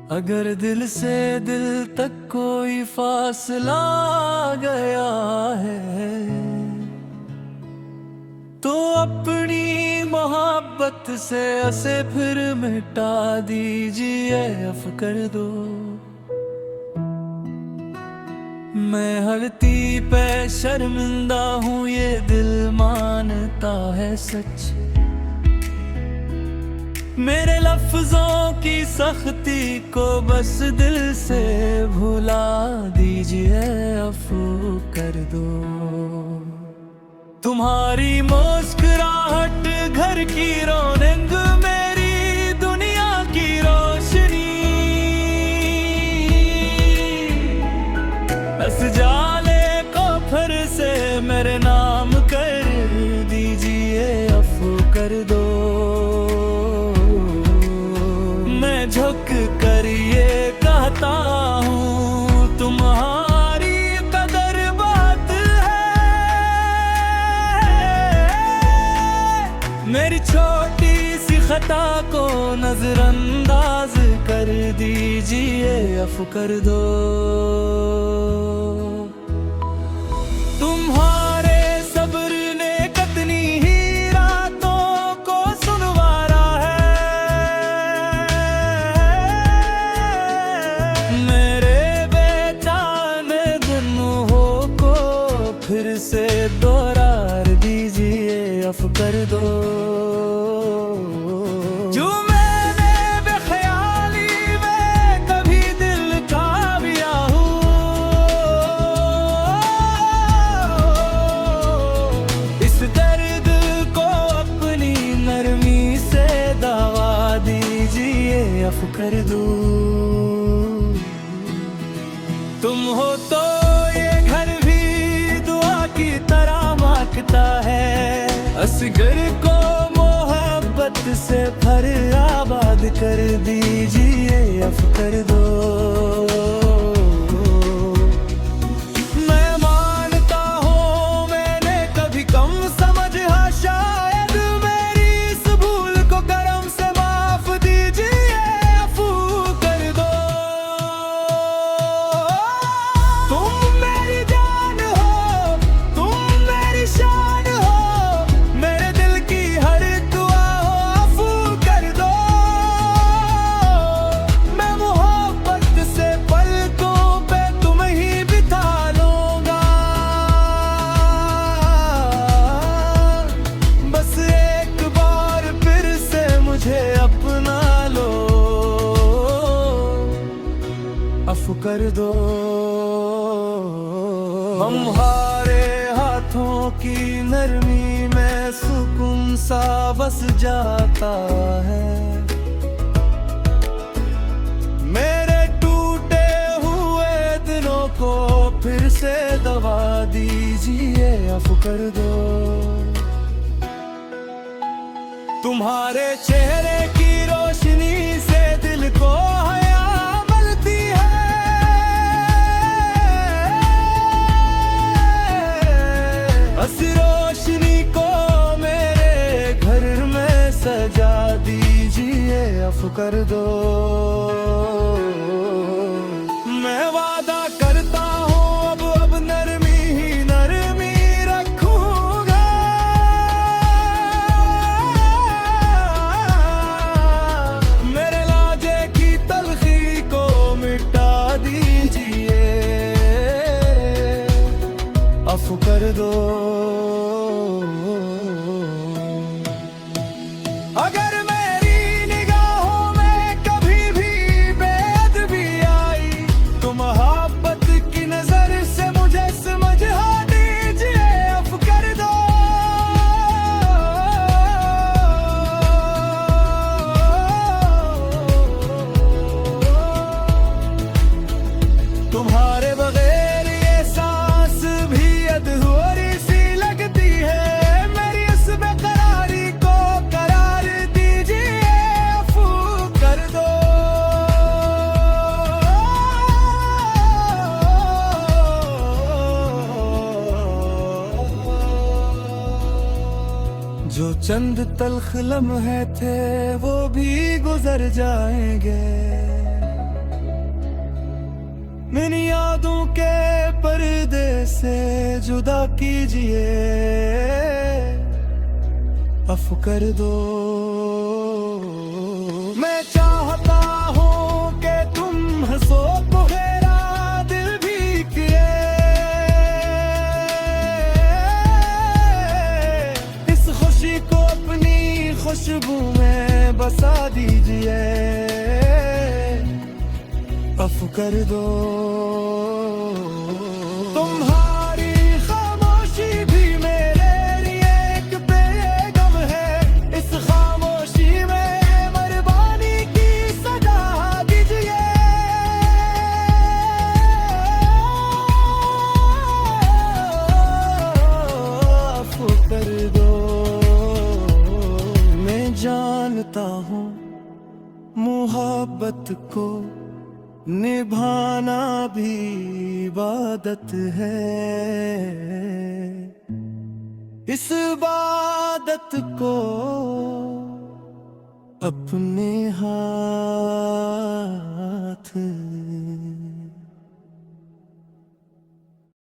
अगर दिल से दिल तक कोई फासला आ गया है तो अपनी मोहब्बत से उसे फिर मिटा दीजिए, अफ कर दो। मैं हरती पे शर्मिंदा हूँ, ये दिल मानता है सच। मेरे लफ्जों की सख्ती को बस दिल से भुला दीजिए, अफू कर दो। तुम्हारी मुस्कुराहट घर की रौनक, मेरी दुनिया की रोशनी। बस जाले को फिर से मेरे नाम कर दीजिए, अफू कर दो। मैं झुक कर ये कहता हूँ, तुम्हारी कदर बात है। मेरी छोटी सी खता को नजरअंदाज कर दीजिए, अफ कर दो। तुम्हारे सब्र ने कितनी ही रातों को सुनवारा है। मेरे बेचाने दिनों को फिर से दोहरा दीजिए, अफ कर दो। जो मैंने बेख्याली में कभी दिल का बिया हूँ, इस दर्द को अपनी नरमी से दवा दीजिए, अफ कर दो। तुम हो तो ये घर भी दुआ की तरह मांगता है। असगर को मोहब्बत से भर आबाद कर दीजिए, अफ कर दो। मैं मानता हूँ मैंने कभी कम समझा, शायद मेरी इस भूल को करम से माफ दीजिए, अफू कर दो। तुम मेरी जान हो, तुम मेरी शान हो, मेरे दिल की हर दुआ हो, अफू कर दो। मैं मोहब्बत से पलकों पे तुम ही बिठा लूंगा। बस एक बार फिर से मुझे अपना लो, अफ कर दो। हमारे हाथों की नरमी में सुकून सा बस जाता है। मेरे टूटे हुए दिलों को फिर से दवा दीजिए, अफ कर दो। तुम्हारे चेहरे की रोशनी से दिल को हया मिलती है। इस रोशनी को मेरे घर में सजा दीजिए, अफ कर दो। मैं वादा करता हूँ अब नरमी ही नरमी रखूंगा। मेरे लाजे की तलखी को मिटा दीजिए, अफ कर दो। अगर मेरी निगाहों में कभी भी बेअदबी आई तो मोहब्बत की नजर से मुझे समझा दीजिए, अफ कर दो। तुम्हारे बगैर ये सांस भी अधूरी सी लगती है। मेरी इस बेकरारी को करार दीजिए, अफू कर दो। जो चंद तल्ख लम्हे थे वो भी गुजर जाएंगे। इन यादों के पर्दे से जुदा कीजिए, अफ़ कर दो। मैं चाहता हूँ कि तुम हंसो तो मेरा दिल भी किए, इस खुशी को अपनी खुशबू में बसा दीजिए, अफ़ कर दो। तुम्हारी खामोशी भी मेरे लिए एक बेगम है, इस खामोशी में मेहरबानी की सजा दीजिए, अफ़ कर दो। मैं जानता हूँ मोहब्बत को निभाना भी इबादत है, इस इबादत को अपने हाथ